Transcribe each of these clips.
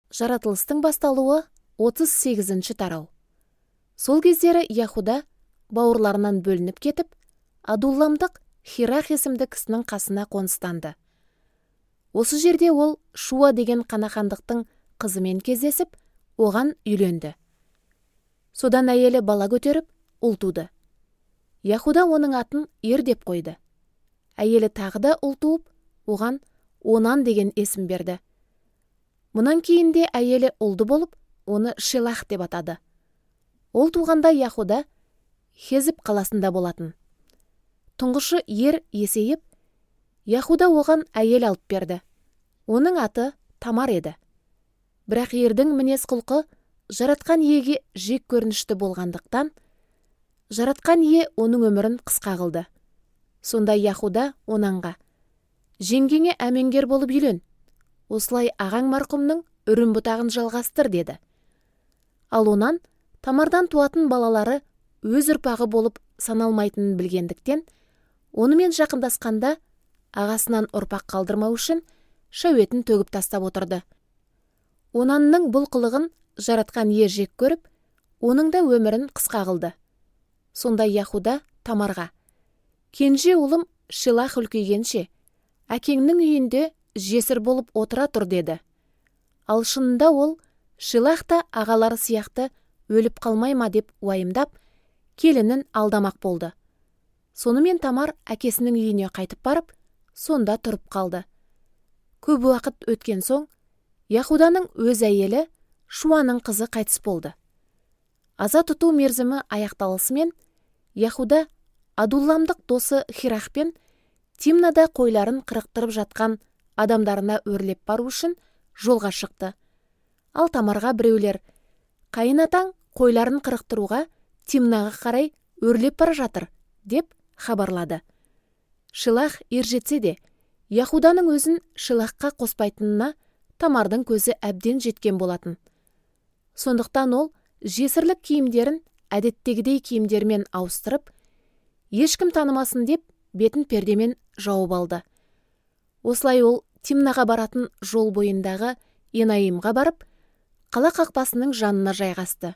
Жаратылыстың басталуы 38-ші тарау. Сол кездері Яхуда бауырларынан бөлініп кетіп, Адулламдық Хирах есімді кісінің қасына қоныстанды. Осы жерде ол Шуа деген қанахандықтың қызымен кездесіп, оған үйленді. Содан әйелі бала көтеріп, ұл туды. Яхуда оның атын Ер деп қойды. Әйелі тағы да ұл туып, оған Онан деген есім берді. Мұнан кейін де әйелі ұлды болып, оны Шелах деп атады. Ол туғанда Яхуда Хезіп қаласында болатын. Тұңғышы Ер есейіп, Яхуда оған әйел алып берді. Оның аты Тамар еді. Бірақ Ердің мінез құлқы жаратқан иеге жек көрінішті болғандықтан, жаратқан ие оның өмірін қысқа қылды. Сонда Яхуда Онанға: «Жеңгеңе әмеңгер болып үйлен. Осылай ағаң марқұмның үрім бұтағын жалғастыр», деді. Ал Онан Тамардан туатын балалары өз ұрпағы болып саналмайтынын білгендіктен, онымен жақындасқанда ағасынан ұрпақ қалдырмау үшін шәуетін төгіп тастап отырды. Онанның бұл қылығын жаратқан ие жек көріп, оның да өмірін қысқа қылды. Сонда Яхуда Тамарға: «Кенже ұлым Шелах үлкейгенше, әкеңнің үйінде жесір болып отыра тұр», деді. Ал шынында ол Шелах та ағалары сияқты өліп қалмай ма деп уайымдап, келінін алдамақ болды. Сонымен Тамар әкесінің үйіне қайтып барып, сонда тұрып қалды. Көп уақыт өткен соң, Яхуданың өз әйелі Шуаның қызы қайтыс болды. Аза тұту мерзімі аяқталысымен, Яхуда Адулламдық досы Хирахпен Тимнада қойларын қырықтырып жатқан адамдарына өрлеп бару үшін жолға шықты. Ал Тамарға біреулер: «Қайын-атаң қойларын қырықтыруға Тимнаға қарай өрлеп бара жатыр», деп хабарлады. Шелах ержетсе де, Яхуданың өзін Шелахқа қоспайтынына Тамардың көзі әбден жеткен болатын. Сондықтан ол жесірлік киімдерін әдеттегідей киімдермен ауыстырып, ешкім танымасын деп бетін пердемен жауып алды. Осылай ол Тимнаға баратын жол бойындағы Енаимға барып, қала қақпасының жанына жайғасты.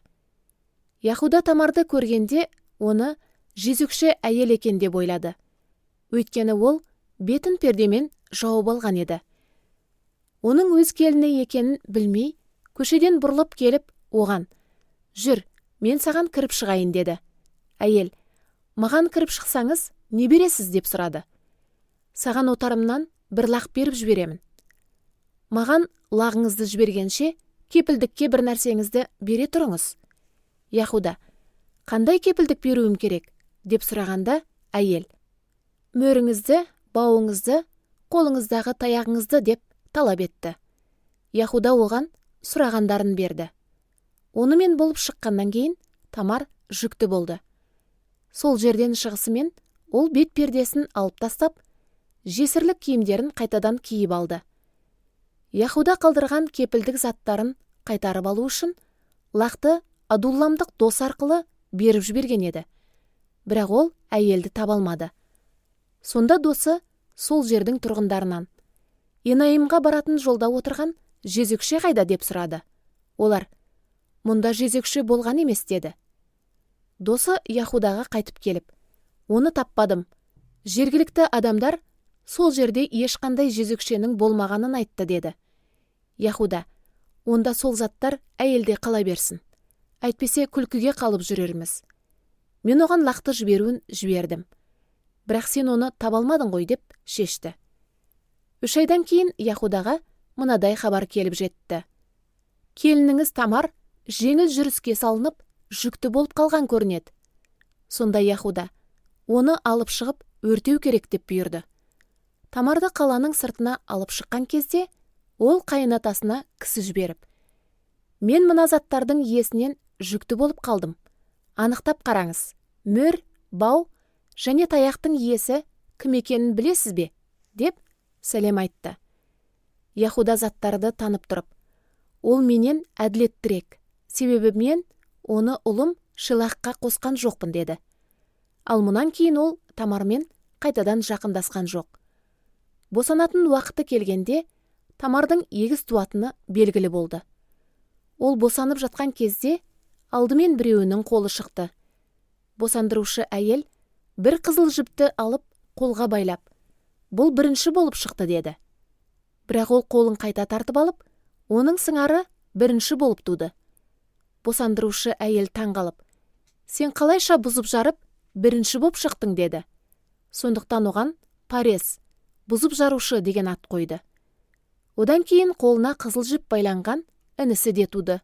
Яхуда Тамарды көргенде оны жезөкше әйел екен деп ойлады. Өйткені ол бетін пердемен жауып алған еді. Оның өз келіні екенін білмей, көшеден бұрылып келіп, оған: «Жүр, мен саған кіріп шығайын», деді. Әйел: «Маған кіріп шықсаңыз, не бересіз?» деп сұрады. «Саған отарымнан бір лақ беріп жіберемін». «Маған лағыңызды жібергенше, кепілдікке бір нәрсеңізді бере тұрыңыз». Яхуда: «Қандай кепілдік беруім керек?» деп сұрағанда, әйел: «Мөріңізді, бауыңызды, қолыңыздағы таяғыңызды» деп талап етті. Яхуда оған сұрағандарын берді. Онымен болып шыққаннан кейін Тамар жүкті болды. Сол жерден шығысымен ол бет пердесін алып тастап, жесірлік киімдерін қайтадан киіп алды. Яхуда қалдырған кепілдік заттарын қайтарып алу үшін лақты Адулламдық дос арқылы беріп жіберген еді. Бірақ ол әйелді таба алмады. Сонда досы сол жердің тұрғындарынан: «Енаимға баратын жолда отырған жезөкше қайда?» деп сұрады. Олар: «Мұнда жезөкше болған емес», деді. Досы Яхудаға қайтып келіп: «Оны таппадым. Жергілікті адамдар сол жерде ешқандай жезөкшенің болмағанын айтты», деді. Яхуда: «Онда сол заттар әйелде қала берсін. Әйтпесе күлкіге қалып жүрерміз. Мен оған лақты жіберуін жібердім. Бірақ сен оны таба алмадың ғой», деп шешті. 3 айдан кейін Яхудаға мынадай хабар келіп жетті: «Келініңіз Тамар жеңіл жүріске салынып, жүкті болып қалған көрінеді». Сонда Яхуда: «Оны алып шығып, өртеу керек», деп бұйырды. Тамарды қаланың сыртына алып шыққан кезде, ол қайынатасына кісі жіберіп: «Мен мына заттардың иесінен жүкті болып қалдым. Анықтап қараңыз, мөр, бау және таяқтың иесі кім екенін білесіз бе?» деп сәлем айтты. Яхуда заттарды танып тұрып: «Ол менен әділеттірек, себебі мен оны ұлым Шелахқа қосқан жоқпын», деді. Ал мұнан кейін ол Тамармен қайтадан жақындасқан жоқ. Босанатын уақыты келгенде Тамардың егіз туатыны белгілі болды. Ол босанып жатқан кезде алдымен біреуінің қолы шықты. Босандырушы әйел бір қызыл жіпті алып қолға байлап, бұл бірінші болып шықты деді. Бірақ ол қолын қайта тартып алып, оның сыңары бірінші болып туды. Босандырушы әйел таңғалып, сен қалайша бұзып жарып, бірінші боп шықтың деді. Сондықтан оған Парес, бұзып жарушы деген ат қойды. Одан кейін қолына қызыл жіп байланған інісі де туды.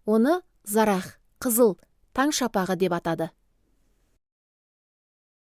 Оны Зарах, қызыл, таң шапағы деп атады.